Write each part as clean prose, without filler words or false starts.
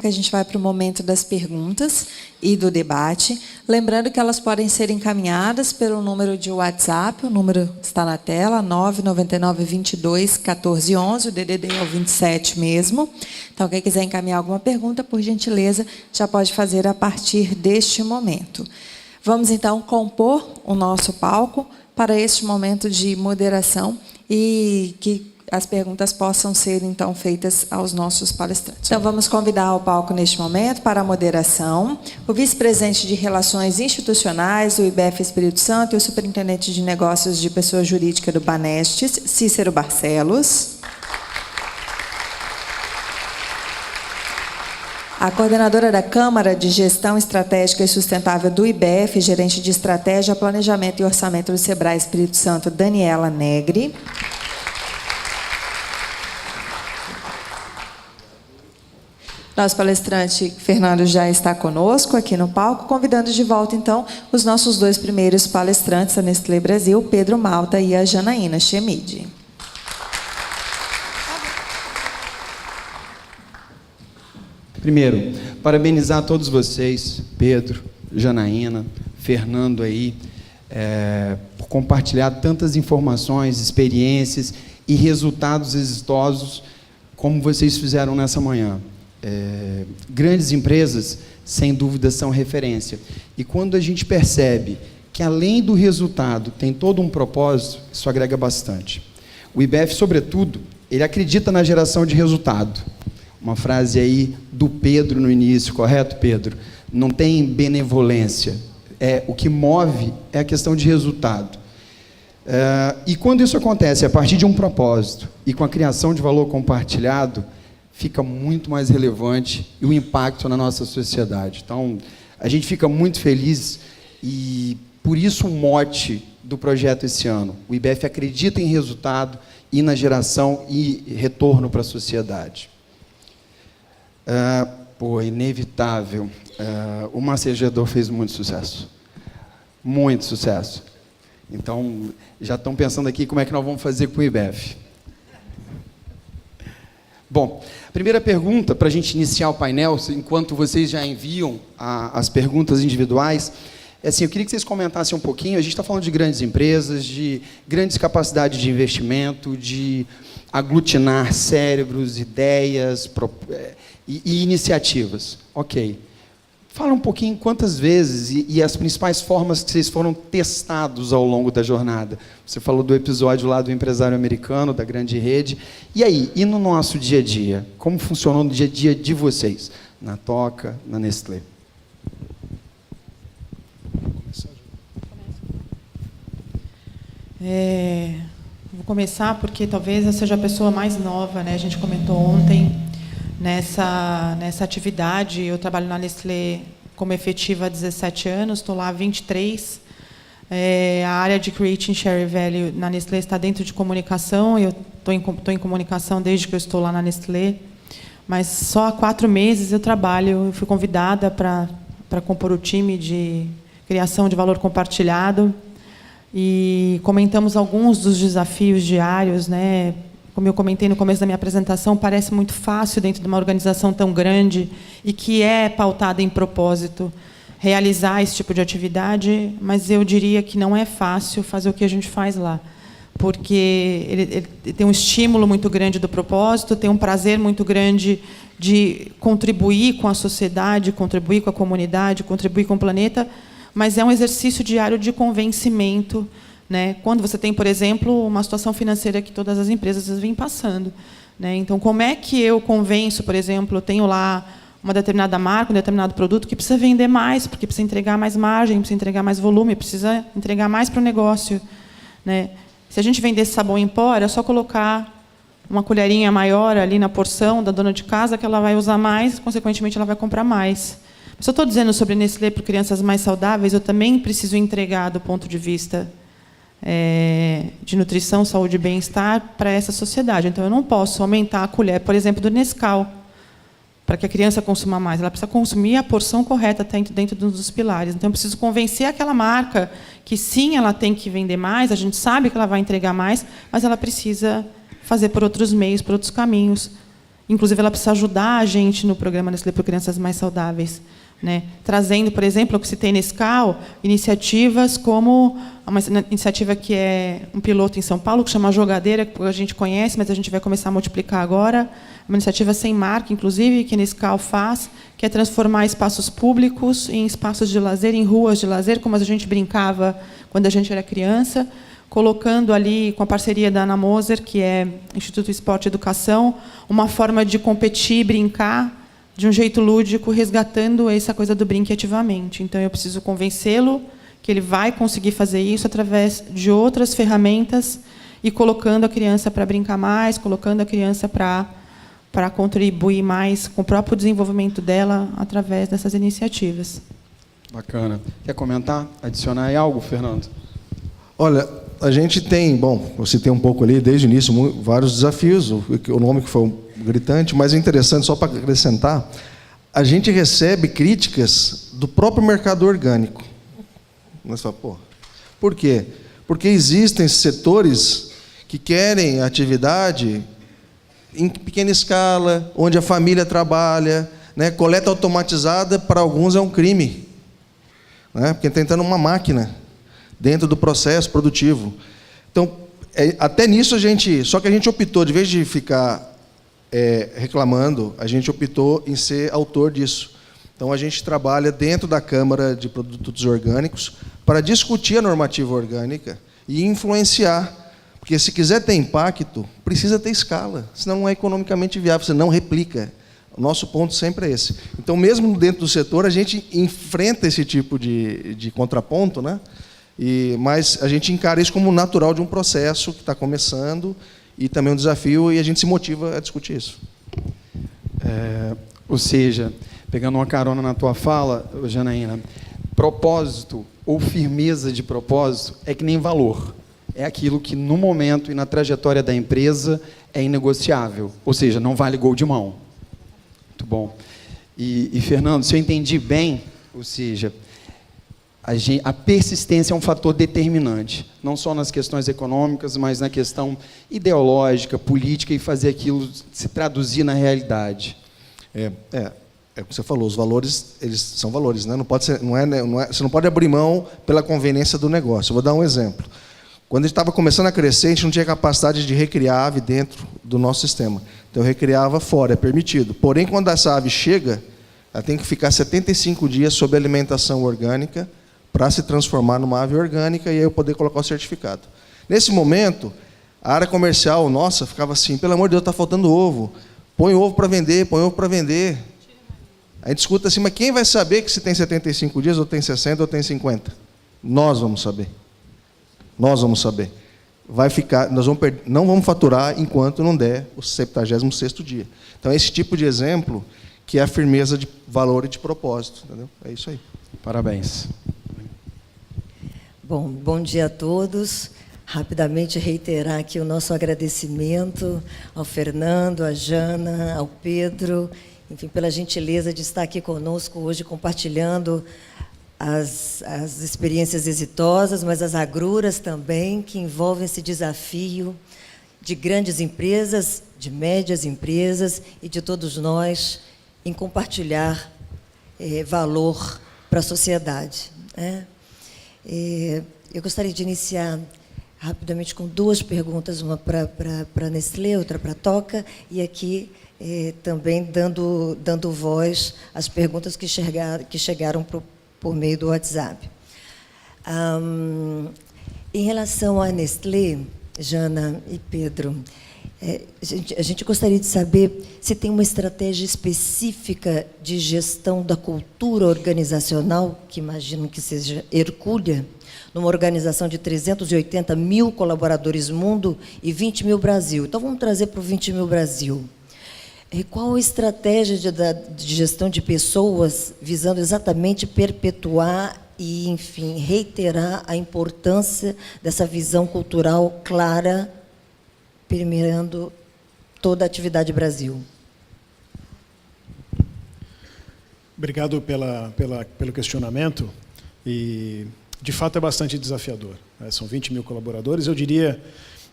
que a gente vai para o momento das perguntas e do debate. Lembrando que elas podem ser encaminhadas pelo número de WhatsApp, o número está na tela, 999-22-1411, o DDD é o 27 mesmo. Então, quem quiser encaminhar alguma pergunta, por gentileza, já pode fazer a partir deste momento. Vamos, então, compor o nosso palco para este momento de moderação e que as perguntas possam ser, então, feitas aos nossos palestrantes. Então, vamos convidar ao palco, neste momento, para a moderação, o vice-presidente de Relações Institucionais do IBF Espírito Santo e o superintendente de Negócios de Pessoa Jurídica do Banestes, Cícero Barcelos. A coordenadora da Câmara de Gestão Estratégica e Sustentável do IBF, gerente de Estratégia, Planejamento e Orçamento do Sebrae Espírito Santo, Daniela Negri. Nosso palestrante, Fernando, já está conosco aqui no palco, convidando de volta, então, os nossos dois primeiros palestrantes, a Nestlé Brasil, Pedro Malta e a Janaína Chemide. Primeiro, parabenizar a todos vocês, Pedro, Janaína, Fernando aí, por compartilhar tantas informações, experiências e resultados exitosos como vocês fizeram nessa manhã. Grandes empresas, sem dúvida, são referência. E quando a gente percebe que, além do resultado, tem todo um propósito, isso agrega bastante. O IBF, sobretudo, ele acredita na geração de resultado. Uma frase aí do Pedro no início, correto, Pedro? Não tem benevolência. O que move é a questão de resultado. E quando isso acontece a partir de um propósito e com a criação de valor compartilhado, fica muito mais relevante e o impacto na nossa sociedade. Então, a gente fica muito feliz e, por isso, o mote do projeto esse ano. O IBF acredita em resultado e na geração e retorno para a sociedade. Inevitável. O Macejador fez muito sucesso. Muito sucesso. Então, já estão pensando aqui como é que nós vamos fazer com o IBF. Bom, primeira pergunta, para a gente iniciar o painel, enquanto vocês já enviam as perguntas individuais, é assim, eu queria que vocês comentassem um pouquinho, a gente está falando de grandes empresas, de grandes capacidades de investimento, de aglutinar cérebros, ideias e iniciativas. Ok. Fala um pouquinho quantas vezes e as principais formas que vocês foram testados ao longo da jornada. Você falou do episódio lá do empresário americano, da grande rede. E aí, e no nosso dia a dia? Como funcionou no dia a dia de vocês? Na Toca, na Nestlé? Vou começar porque talvez eu seja a pessoa mais nova, né? A gente comentou ontem. Nessa atividade, eu trabalho na Nestlé como efetiva há 17 anos, estou lá há 23. A área de Creating Share Value na Nestlé está dentro de comunicação, eu estou em comunicação desde que eu estou lá na Nestlé, mas só há 4 meses eu trabalho, eu fui convidada para compor o time de criação de valor compartilhado e comentamos alguns dos desafios diários, né? Como eu comentei no começo da minha apresentação, parece muito fácil dentro de uma organização tão grande e que é pautada em propósito realizar esse tipo de atividade, mas eu diria que não é fácil fazer o que a gente faz lá, porque ele tem um estímulo muito grande do propósito, tem um prazer muito grande de contribuir com a sociedade, contribuir com a comunidade, contribuir com o planeta, mas é um exercício diário de convencimento, né? Quando você tem, por exemplo, uma situação financeira que todas as empresas vêm passando, né? Então, como é que eu convenço, por exemplo, eu tenho lá uma determinada marca, um determinado produto que precisa vender mais, porque precisa entregar mais margem, precisa entregar mais volume, precisa entregar mais para o negócio, né? Se a gente vender sabão em pó, é só colocar uma colherinha maior ali na porção da dona de casa que ela vai usar mais, consequentemente ela vai comprar mais. Se eu estou dizendo sobre Nestlé para crianças mais saudáveis, eu também preciso entregar do ponto de vista de nutrição, saúde e bem-estar para essa sociedade. Então, eu não posso aumentar a colher, por exemplo, do Nescau, para que a criança consuma mais. Ela precisa consumir a porção correta dentro dos pilares. Então, eu preciso convencer aquela marca que, sim, ela tem que vender mais, a gente sabe que ela vai entregar mais, mas ela precisa fazer por outros meios, por outros caminhos. Inclusive, ela precisa ajudar a gente no programa Nestlé por Crianças Mais Saudáveis, né? Trazendo, por exemplo, o que citei nesse CAL, iniciativas como uma iniciativa que é um piloto em São Paulo, que chama Jogadeira, que a gente conhece, mas a gente vai começar a multiplicar agora. Uma iniciativa sem marca, inclusive, que a Nescau faz, que é transformar espaços públicos em espaços de lazer, em ruas de lazer, como a gente brincava quando a gente era criança, colocando ali, com a parceria da Ana Moser, que é Instituto Esporte e Educação, uma forma de competir, brincar, de um jeito lúdico, resgatando essa coisa do brinque ativamente. Então, eu preciso convencê-lo que ele vai conseguir fazer isso através de outras ferramentas e colocando a criança para brincar mais, colocando a criança para contribuir mais com o próprio desenvolvimento dela através dessas iniciativas. Bacana. Quer comentar? Adicionar aí algo, Fernando? Olha, a gente tem, bom, eu citei um pouco ali, desde o início, vários desafios, o nome que foi gritante, mas é interessante, só para acrescentar, a gente recebe críticas do próprio mercado orgânico. Mas fala, pô, por quê? Porque existem setores que querem atividade em pequena escala, onde a família trabalha, né? Coleta automatizada, para alguns, é um crime, né? Porque está entrando uma máquina dentro do processo produtivo. Então, até nisso só que a gente optou, de vez de ficar reclamando, a gente optou em ser autor disso. Então, a gente trabalha dentro da Câmara de Produtos Orgânicos para discutir a normativa orgânica e influenciar. Porque, se quiser ter impacto, precisa ter escala, senão não é economicamente viável, você não replica. O nosso ponto sempre é esse. Então, mesmo dentro do setor, a gente enfrenta esse tipo de contraponto, né? Mas a gente encara isso como natural de um processo que está começando e também um desafio, e a gente se motiva a discutir isso. Ou seja, pegando uma carona na tua fala, Janaína, propósito ou firmeza de propósito é que nem valor. É aquilo que, no momento e na trajetória da empresa, é inegociável. Ou seja, não vale gol de mão. Muito bom. E Fernando, se eu entendi bem, ou seja, a persistência é um fator determinante, não só nas questões econômicas, mas na questão ideológica, política, e fazer aquilo se traduzir na realidade. É o que você falou, os valores, eles são valores, né? Não pode ser, você não pode abrir mão pela conveniência do negócio. Eu vou dar um exemplo. Quando a gente estava começando a crescer, a gente não tinha capacidade de recriar ave dentro do nosso sistema. Então, eu recriava fora, é permitido. Porém, quando essa ave chega, ela tem que ficar 75 dias sob alimentação orgânica para se transformar numa ave orgânica e aí eu poder colocar o certificado. Nesse momento, a área comercial nossa ficava assim, pelo amor de Deus, está faltando ovo. Põe ovo para vender, põe ovo para vender. A gente escuta assim, mas quem vai saber que se tem 75 dias, ou tem 60, ou tem 50? Nós vamos saber. Nós vamos saber. Vai ficar, não vamos faturar enquanto não der o 76º dia. Então, é esse tipo de exemplo que é a firmeza de valor e de propósito. Entendeu? É isso aí. Parabéns. Bom dia a todos. Rapidamente reiterar aqui o nosso agradecimento ao Fernando, à Jana, ao Pedro, enfim, pela gentileza de estar aqui conosco hoje compartilhando as experiências exitosas, mas as agruras também, que envolvem esse desafio de grandes empresas, de médias empresas e de todos nós em compartilhar valor para a sociedade, né? Eu gostaria de iniciar rapidamente com duas perguntas, uma para a Nestlé, outra para a Toca, e aqui também dando voz às perguntas que chegaram por meio do WhatsApp. Em relação à Nestlé, Jana e Pedro, a gente gostaria de saber se tem uma estratégia específica de gestão da cultura organizacional, que imagino que seja hercúlea, numa organização de 380 mil colaboradores mundo e 20 mil Brasil. Então, vamos trazer para o 20 mil Brasil. Qual a estratégia de gestão de pessoas visando exatamente perpetuar e, enfim, reiterar a importância dessa visão cultural clara, permeando toda a atividade Brasil? Obrigado pelo questionamento. E, de fato, é bastante desafiador. São 20 mil colaboradores. Eu diria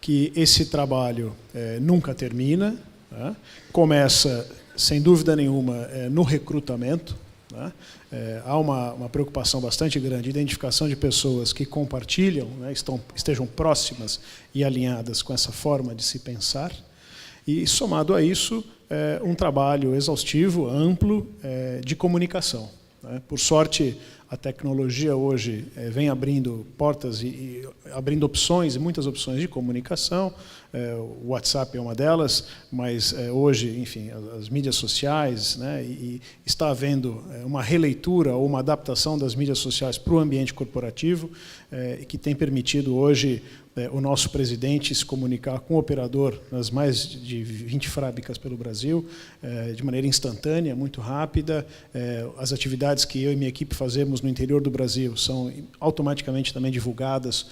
que esse trabalho nunca termina. né? Começa, sem dúvida nenhuma, no recrutamento, né? Há uma preocupação bastante grande, identificação de pessoas que compartilham, né, estejam próximas e alinhadas com essa forma de se pensar, e, somado a isso, um trabalho exaustivo, amplo, de comunicação, né? Por sorte, a tecnologia hoje vem abrindo portas e abrindo opções, muitas opções de comunicação. O WhatsApp é uma delas, mas hoje, enfim, as mídias sociais, né, e está havendo uma releitura ou uma adaptação das mídias sociais para o ambiente corporativo, que tem permitido hoje o nosso presidente se comunicar com o operador nas mais de 20 fábricas pelo Brasil, de maneira instantânea, muito rápida. As atividades que eu e minha equipe fazemos no interior do Brasil são automaticamente também divulgadas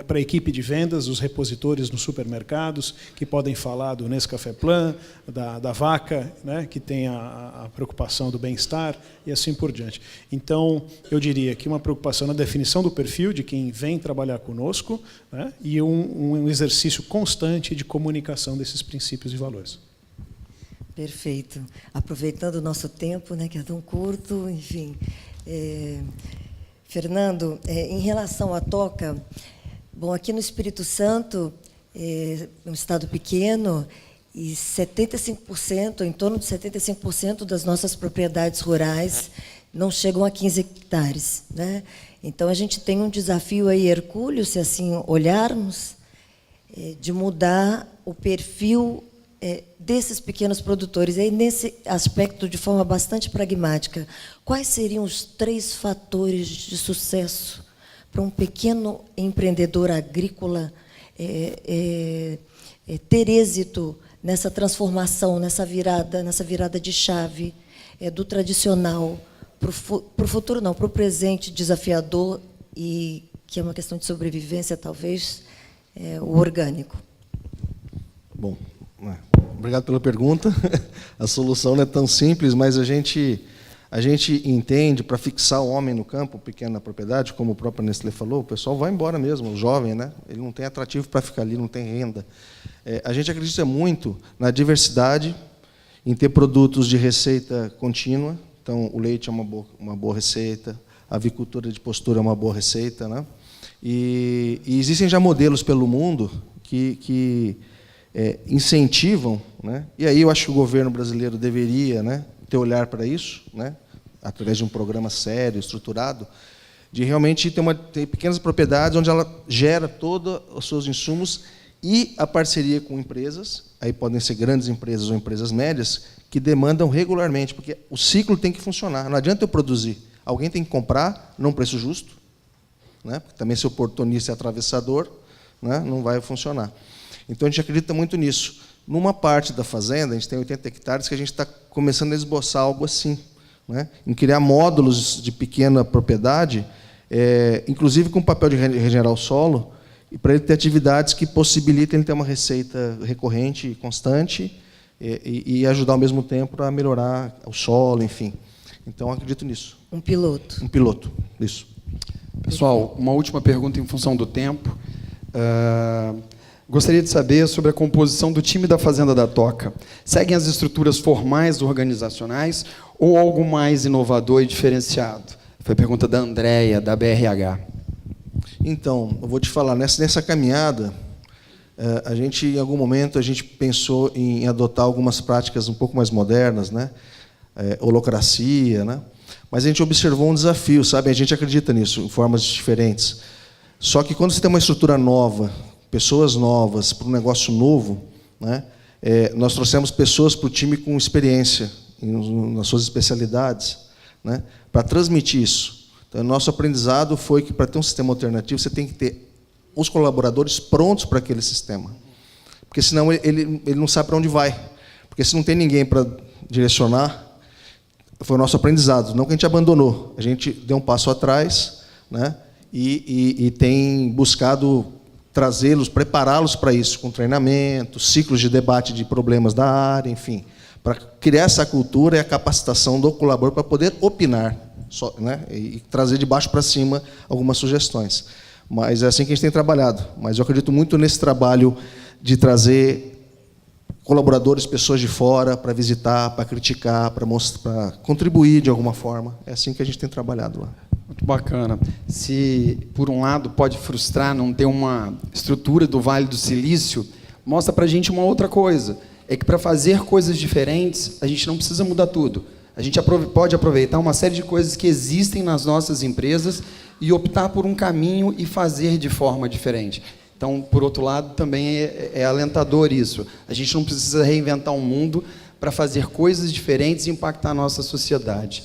para a equipe de vendas, os repositores nos supermercados, que podem falar do Nescafé Plan, da Vaca, né, que tem a preocupação do bem-estar, e assim por diante. Então, eu diria que uma preocupação na definição do perfil de quem vem trabalhar conosco, né, e um exercício constante de comunicação desses princípios e valores. Perfeito. Aproveitando o nosso tempo, né, que é tão curto, enfim... Fernando, em relação à toca, bom, aqui no Espírito Santo, é um estado pequeno, e 75%, em torno de 75% das nossas propriedades rurais não chegam a 15 hectares, né? Então, a gente tem um desafio aí, hercúleo, se assim olharmos, de mudar o perfil desses pequenos produtores. E aí, nesse aspecto, de forma bastante pragmática, quais seriam os 3 fatores de sucesso para um pequeno empreendedor agrícola ter êxito nessa transformação, nessa virada de chave do tradicional para o futuro, não, para o presente desafiador, e que é uma questão de sobrevivência, talvez, o orgânico? Bom, obrigado pela pergunta. A solução não é tão simples, mas a gente entende, para fixar o homem no campo, pequena propriedade, como o próprio Nestlé falou, o pessoal vai embora mesmo, o jovem, né? Ele não tem atrativo para ficar ali, não tem renda. A gente acredita muito na diversidade, em ter produtos de receita contínua. Então, o leite é uma boa receita, a avicultura de postura é uma boa receita, né? E existem já modelos pelo mundo que incentivam, né? E aí eu acho que o governo brasileiro deveria, né, ter olhar para isso, né, através de um programa sério, estruturado, de realmente ter pequenas propriedades onde ela gera todos os seus insumos, e a parceria com empresas, aí podem ser grandes empresas ou empresas médias, que demandam regularmente, porque o ciclo tem que funcionar. Não adianta eu produzir, alguém tem que comprar num preço justo, né, porque também se oportunista e atravessador, né, não vai funcionar. Então, a gente acredita muito nisso. Numa parte da fazenda, a gente tem 80 hectares, que a gente está começando a esboçar algo assim, né, em criar módulos de pequena propriedade, inclusive com papel de regenerar o solo, e para ele ter atividades que possibilitem ele ter uma receita recorrente e constante, e ajudar, ao mesmo tempo, a melhorar o solo, enfim. Então, acredito nisso. Um piloto. Um piloto, isso. Pessoal, uma última pergunta em função do tempo. Gostaria de saber sobre a composição do time da Fazenda da Toca. Seguem as estruturas formais organizacionais ou algo mais inovador e diferenciado? Foi a pergunta da Andréia, da BRH. Então, eu vou te falar, nessa caminhada, em algum momento, a gente pensou em adotar algumas práticas um pouco mais modernas, né? Holocracia, né? Mas a gente observou um desafio, sabe? A gente acredita nisso, em formas diferentes. Só que quando você tem uma estrutura nova, pessoas novas, para um negócio novo, né? Nós trouxemos pessoas para o time com experiência nas suas especialidades, né? Para transmitir isso. Então, o nosso aprendizado foi que, para ter um sistema alternativo, você tem que ter os colaboradores prontos para aquele sistema. Porque, senão, ele não sabe para onde vai. Porque, se não tem ninguém para direcionar, foi o nosso aprendizado. Não que a gente abandonou, a gente deu um passo atrás, né? E tem buscado trazê-los, prepará-los para isso, com treinamento, ciclos de debate de problemas da área, enfim, para criar essa cultura e a capacitação do colaborador para poder opinar, né, e trazer de baixo para cima algumas sugestões. Mas é assim que a gente tem trabalhado. Mas eu acredito muito nesse trabalho de trazer colaboradores, pessoas de fora, para visitar, para criticar, para contribuir de alguma forma. É assim que a gente tem trabalhado lá. Muito bacana. Se, por um lado, pode frustrar não ter uma estrutura do Vale do Silício, mostra para a gente uma outra coisa. É que, para fazer coisas diferentes, a gente não precisa mudar tudo. A gente pode aproveitar uma série de coisas que existem nas nossas empresas e optar por um caminho e fazer de forma diferente. Então, por outro lado, também é alentador isso. A gente não precisa reinventar um mundo para fazer coisas diferentes e impactar a nossa sociedade.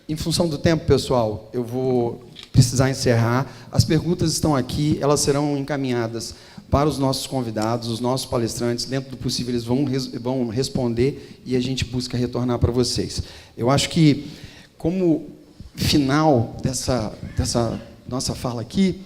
Em função do tempo, pessoal, eu vou precisar encerrar. As perguntas estão aqui, elas serão encaminhadas para os nossos convidados, os nossos palestrantes. Dentro do possível, eles vão responder e a gente busca retornar para vocês. Eu acho que, como final dessa nossa fala aqui,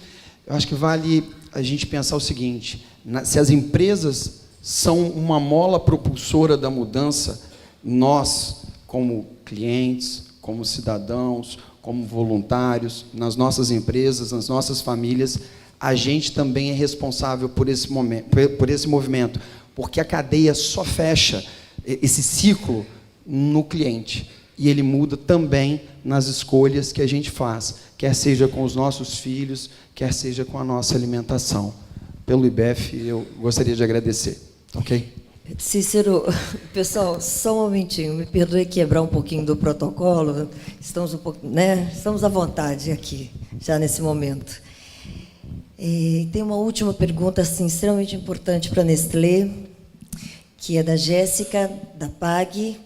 eu acho que vale a gente pensar o seguinte: se as empresas são uma mola propulsora da mudança, nós, como clientes, como cidadãos, como voluntários, nas nossas empresas, nas nossas famílias, a gente também é responsável por esse movimento, porque a cadeia só fecha esse ciclo no cliente, e ele muda também nas escolhas que a gente faz, quer seja com os nossos filhos, quer seja com a nossa alimentação. Pelo IBEF, eu gostaria de agradecer. Ok? Cícero, pessoal, só um momentinho, me perdoe quebrar um pouquinho do protocolo, estamos à vontade aqui, já nesse momento. E tem uma última pergunta assim, extremamente importante para a Nestlé, que é da Jéssica, da PAG.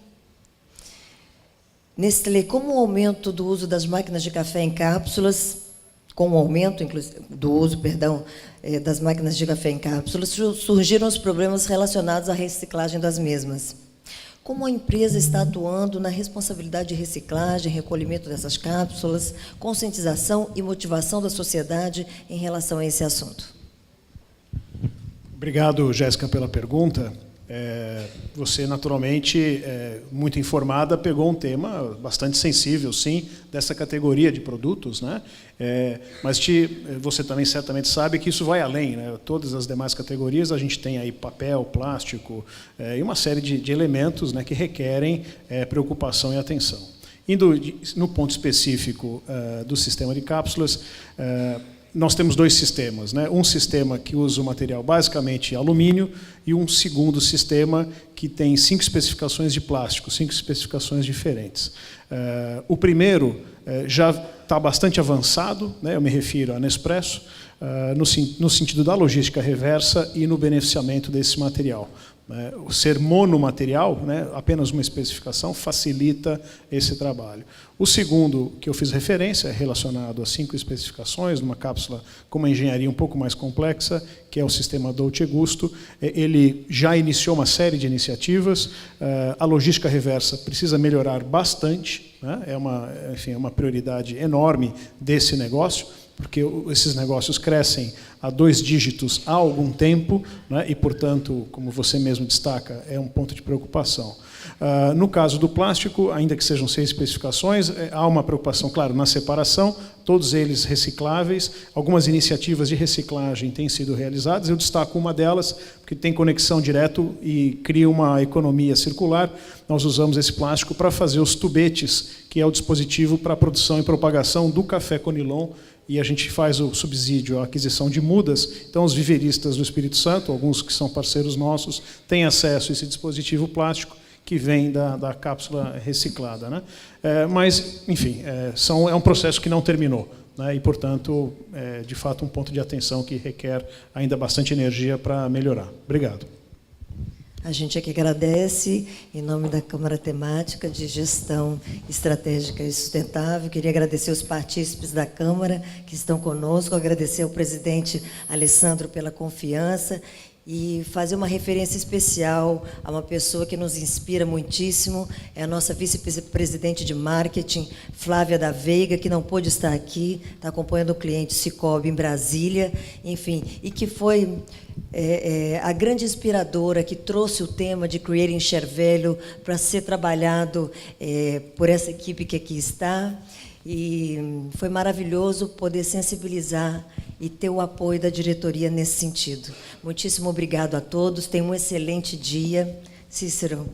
Nestlé, como o aumento do uso das máquinas de café em cápsulas, com o aumento do uso, das máquinas de café em cápsulas, surgiram os problemas relacionados à reciclagem das mesmas. Como a empresa está atuando na responsabilidade de reciclagem, recolhimento dessas cápsulas, conscientização e motivação da sociedade em relação a esse assunto? Obrigado, Jéssica, pela pergunta. Você, naturalmente, muito informada, pegou um tema bastante sensível, sim, dessa categoria de produtos, né? Mas você também certamente sabe que isso vai além, né? Todas as demais categorias, a gente tem aí papel, plástico e uma série de elementos, né, que requerem preocupação e atenção. Indo no ponto específico do sistema de cápsulas, nós temos dois sistemas, né? Um sistema que usa o material basicamente alumínio e um segundo sistema que tem 5 especificações de plástico, 5 especificações diferentes. O primeiro já está bastante avançado, né? Eu me refiro à Nespresso, no sentido da logística reversa e no beneficiamento desse material. O ser monomaterial, né, apenas uma especificação, facilita esse trabalho. O segundo, que eu fiz referência, é relacionado a 5 especificações, numa cápsula com uma engenharia um pouco mais complexa, que é o sistema Dolce Gusto. Ele já iniciou uma série de iniciativas. A logística reversa precisa melhorar bastante, né? Enfim, é uma prioridade enorme desse negócio, porque esses negócios crescem a 2 dígitos há algum tempo, né, e, portanto, como você mesmo destaca, é um ponto de preocupação. No caso do plástico, ainda que sejam 6 especificações, há uma preocupação, claro, na separação, todos eles recicláveis. Algumas iniciativas de reciclagem têm sido realizadas. Eu destaco uma delas, porque tem conexão direto e cria uma economia circular. Nós usamos esse plástico para fazer os tubetes, que é o dispositivo para a produção e propagação do café Conilon, e a gente faz o subsídio à aquisição de mudas. Então, os viveristas do Espírito Santo, alguns que são parceiros nossos, têm acesso a esse dispositivo plástico que vem da cápsula reciclada, né? Mas, enfim, é um processo que não terminou, né? E, portanto, de fato, um ponto de atenção que requer ainda bastante energia para melhorar. Obrigado. A gente aqui agradece, em nome da Câmara Temática de Gestão Estratégica e Sustentável. Queria agradecer os partícipes da Câmara que estão conosco, agradecer ao presidente Alessandro pela confiança e fazer uma referência especial a uma pessoa que nos inspira muitíssimo, é a nossa vice-presidente de marketing, Flávia da Veiga, que não pôde estar aqui, está acompanhando o cliente Cicobi em Brasília, enfim, e que foi a grande inspiradora que trouxe o tema de Creating Share Value para ser trabalhado por essa equipe que aqui está, e foi maravilhoso poder sensibilizar e ter o apoio da diretoria nesse sentido. Muitíssimo obrigado a todos, tenham um excelente dia. Cícero.